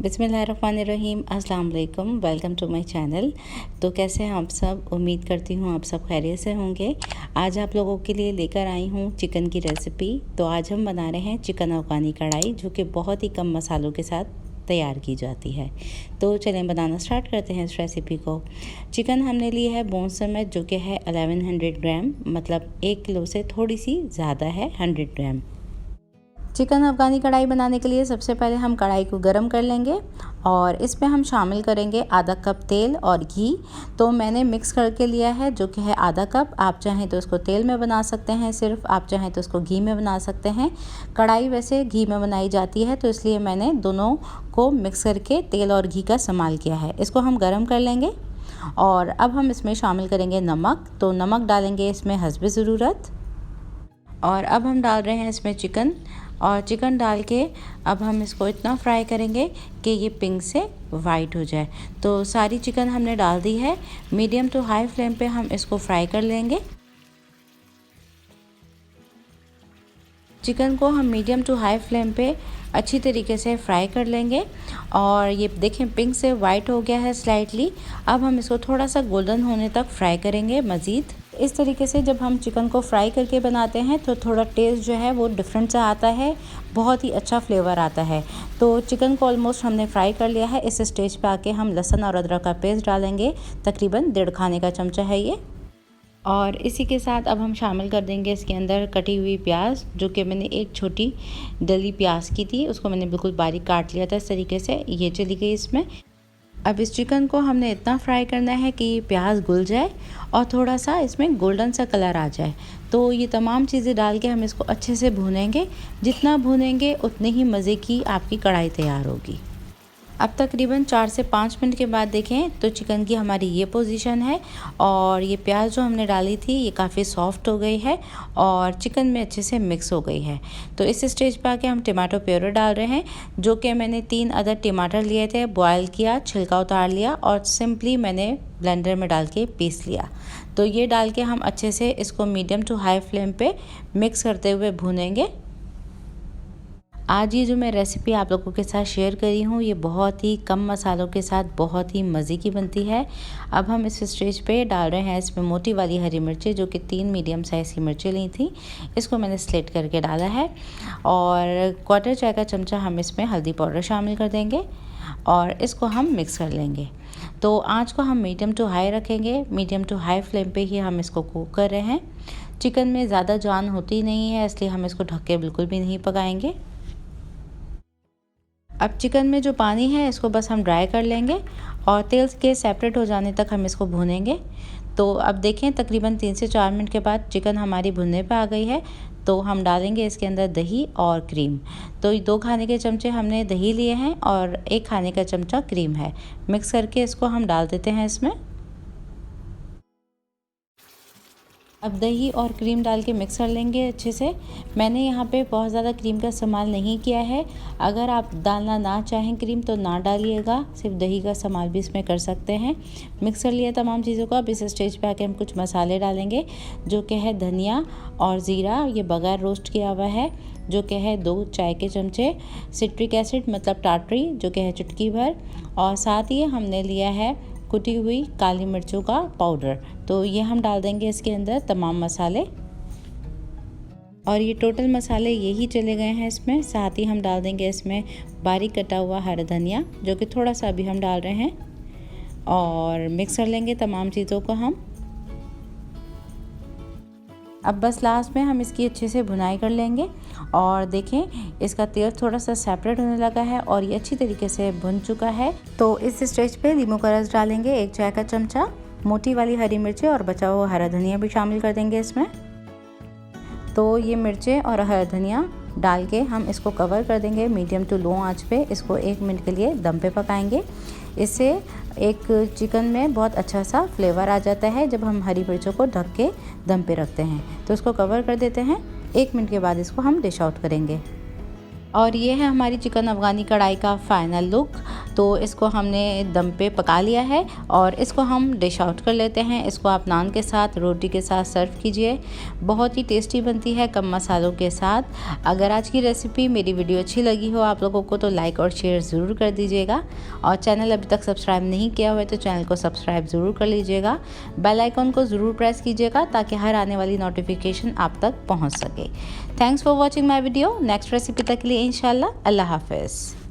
बिस्मिल्लाहिर्रहमानिर्रहीम, अस्सलाम वालेकुम। Welcome to my channel. तो कैसे हैं आप सब? उम्मीद करती हूँ आप सब खैरियत से होंगे। आज आप लोगों के लिए लेकर आई हूँ चिकन की रेसिपी। तो आज हम बना रहे हैं चिकन अफ़गानी कढ़ाई, जो कि बहुत ही कम मसालों के साथ तैयार की जाती है। तो चलें बनाना स्टार्ट करते हैं इस रेसिपी को। चिकन हमने ली है बोन समेत, जो कि है 1100 ग्राम, मतलब 1 किलो से थोड़ी सी ज़्यादा है, 100 ग्राम। चिकन अफ़गानी कढ़ाई बनाने के लिए सबसे पहले हम कढ़ाई को गरम कर लेंगे और इसमें हम शामिल करेंगे आधा कप तेल और घी। तो मैंने मिक्स करके लिया है, जो कि है आधा कप। आप चाहें तो इसको तेल में बना सकते हैं, सिर्फ आप चाहें तो इसको घी में बना सकते हैं। कढ़ाई वैसे घी में बनाई जाती है, तो इसलिए मैंने दोनों को मिक्स करके तेल और घी का इस्तेमाल किया है। इसको हम गरम कर लेंगे और अब हम इसमें शामिल करेंगे नमक। तो नमक डालेंगे इसमें हस्बे ज़रूरत। और अब हम डाल रहे हैं इसमें चिकन, और चिकन डाल के अब हम इसको इतना फ्राई करेंगे कि ये पिंक से वाइट हो जाए। तो सारी चिकन हमने डाल दी है। मीडियम टू हाई फ्लेम पे हम इसको फ्राई कर लेंगे। चिकन को हम मीडियम टू हाई फ्लेम पे अच्छी तरीके से फ्राई कर लेंगे। और ये देखें पिंक से वाइट हो गया है स्लाइटली। अब हम इसको थोड़ा सा गोल्डन होने तक फ्राई करेंगे मज़ीद। इस तरीके से जब हम चिकन को फ्राई करके बनाते हैं तो थोड़ा टेस्ट जो है वो डिफरेंट सा आता है, बहुत ही अच्छा फ्लेवर आता है। तो चिकन को ऑलमोस्ट हमने फ्राई कर लिया है। इस स्टेज पे आके हम लहसुन और अदरक का पेस्ट डालेंगे, तकरीबन 1.5 खाने का चमचा है ये। और इसी के साथ अब हम शामिल कर देंगे इसके अंदर कटी हुई प्याज, जो कि मैंने एक छोटी डली प्याज की थी, उसको मैंने बिल्कुल बारीक काट लिया था। इस तरीके से ये चली गई इसमें। अब इस चिकन को हमने इतना फ्राई करना है कि ये प्याज घुल जाए और थोड़ा सा इसमें गोल्डन सा कलर आ जाए। तो ये तमाम चीज़ें डाल के हम इसको अच्छे से भूनेंगे। जितना भूनेंगे उतनी ही मज़े की आपकी कढ़ाई तैयार होगी। अब तकरीबन 4 से 5 मिनट के बाद देखें तो चिकन की हमारी ये पोजीशन है और ये प्याज जो हमने डाली थी ये काफ़ी सॉफ्ट हो गई है और चिकन में अच्छे से मिक्स हो गई है। तो इस स्टेज पर आके हम टमाटो प्योरे डाल रहे हैं, जो कि मैंने 3 अदद टमाटर लिए थे, बॉयल किया, छिलका उतार लिया और सिंपली मैंने ब्लेंडर में डाल के पीस लिया। तो ये डाल के हम अच्छे से इसको मीडियम टू हाई फ्लेम पे मिक्स करते हुए भूनेंगे। आज ये जो मैं रेसिपी आप लोगों के साथ शेयर करी हूँ, ये बहुत ही कम मसालों के साथ बहुत ही मज़े की बनती है। अब हम इस स्टेज पे डाल रहे हैं इसमें मोटी वाली हरी मिर्चें, जो कि 3 मीडियम साइज़ की मिर्चें ली थी, इसको मैंने स्लिट करके डाला है। और 1/4 चाय का चमचा हम इसमें हल्दी पाउडर शामिल कर देंगे और इसको हम मिक्स कर लेंगे। तो आँच को हम मीडियम टू हाई रखेंगे। मीडियम टू हाई फ्लेम पे ही हम इसको कुक कर रहे हैं। चिकन में ज़्यादा जान होती नहीं है, इसलिए हम इसको ढक के बिल्कुल भी नहीं पकाएंगे। अब चिकन में जो पानी है इसको बस हम ड्राई कर लेंगे और तेल के सेपरेट हो जाने तक हम इसको भूनेंगे। तो अब देखें तकरीबन 3 से 4 मिनट के बाद चिकन हमारी भुनने पे आ गई है। तो हम डालेंगे इसके अंदर दही और क्रीम। तो 2 खाने के चमचे हमने दही लिए हैं और 1 खाने का चमचा क्रीम है। मिक्स करके इसको हम डाल देते हैं इसमें। अब दही और क्रीम डाल के मिक्स कर लेंगे अच्छे से। मैंने यहाँ पे बहुत ज़्यादा क्रीम का इस्तेमाल नहीं किया है। अगर आप डालना ना चाहें क्रीम तो ना डालिएगा, सिर्फ दही का इस्तेमाल भी इसमें कर सकते हैं। मिक्स कर लिया तमाम चीज़ों को। अब इस स्टेज पे आके हम कुछ मसाले डालेंगे, जो कि है धनिया और ज़ीरा, ये बगैर रोस्ट किया हुआ है, जो कि है 2 चाय के चमचे। सिट्रिक एसिड मतलब टाटरी, जो कि है चुटकी भर। और साथ ही हमने लिया है कुटी हुई काली मिर्चों का पाउडर। तो ये हम डाल देंगे इसके अंदर तमाम मसाले, और ये टोटल मसाले यही चले गए हैं इसमें। साथ ही हम डाल देंगे इसमें बारीक कटा हुआ हरा धनिया, जो कि थोड़ा सा अभी हम डाल रहे हैं, और मिक्स कर लेंगे तमाम चीज़ों को हम। अब बस लास्ट में हम इसकी अच्छे से भुनाई कर लेंगे और देखें इसका तेल थोड़ा सा सेपरेट होने लगा है और ये अच्छी तरीके से भुन चुका है। तो इस स्टेज पे लीमू का रस डालेंगे 1 चाय का चमचा, मोटी वाली हरी मिर्चें और बचा हुआ हरा धनिया भी शामिल कर देंगे इसमें। तो ये मिर्चें और हरा धनिया डाल के हम इसको कवर कर देंगे मीडियम टू लो आंच पे। इसको 1 मिनट के लिए दम पे पकाएंगे। इससे एक चिकन में बहुत अच्छा सा फ्लेवर आ जाता है जब हम हरी मिर्चों को ढक के दम पे रखते हैं। तो इसको कवर कर देते हैं। 1 मिनट के बाद इसको हम डिश आउट करेंगे। और ये है हमारी चिकन अफ़गानी कढ़ाई का फ़ाइनल लुक। तो इसको हमने दम पे पका लिया है और इसको हम डिश आउट कर लेते हैं। इसको आप नान के साथ, रोटी के साथ सर्व कीजिए। बहुत ही टेस्टी बनती है कम मसालों के साथ। अगर आज की रेसिपी, मेरी वीडियो अच्छी लगी हो आप लोगों को तो लाइक और शेयर ज़रूर कर दीजिएगा। और चैनल अभी तक सब्सक्राइब नहीं किया हुआ है तो चैनल को सब्सक्राइब ज़रूर कर लीजिएगा। बेल आइकॉन को ज़रूर प्रेस कीजिएगा ताकि हर आने वाली नोटिफिकेशन आप तक पहुँच सके। Thanks for watching my video. Next recipe तक के लिए इंशाल्लाह। अल्लाह हाफ़िज़।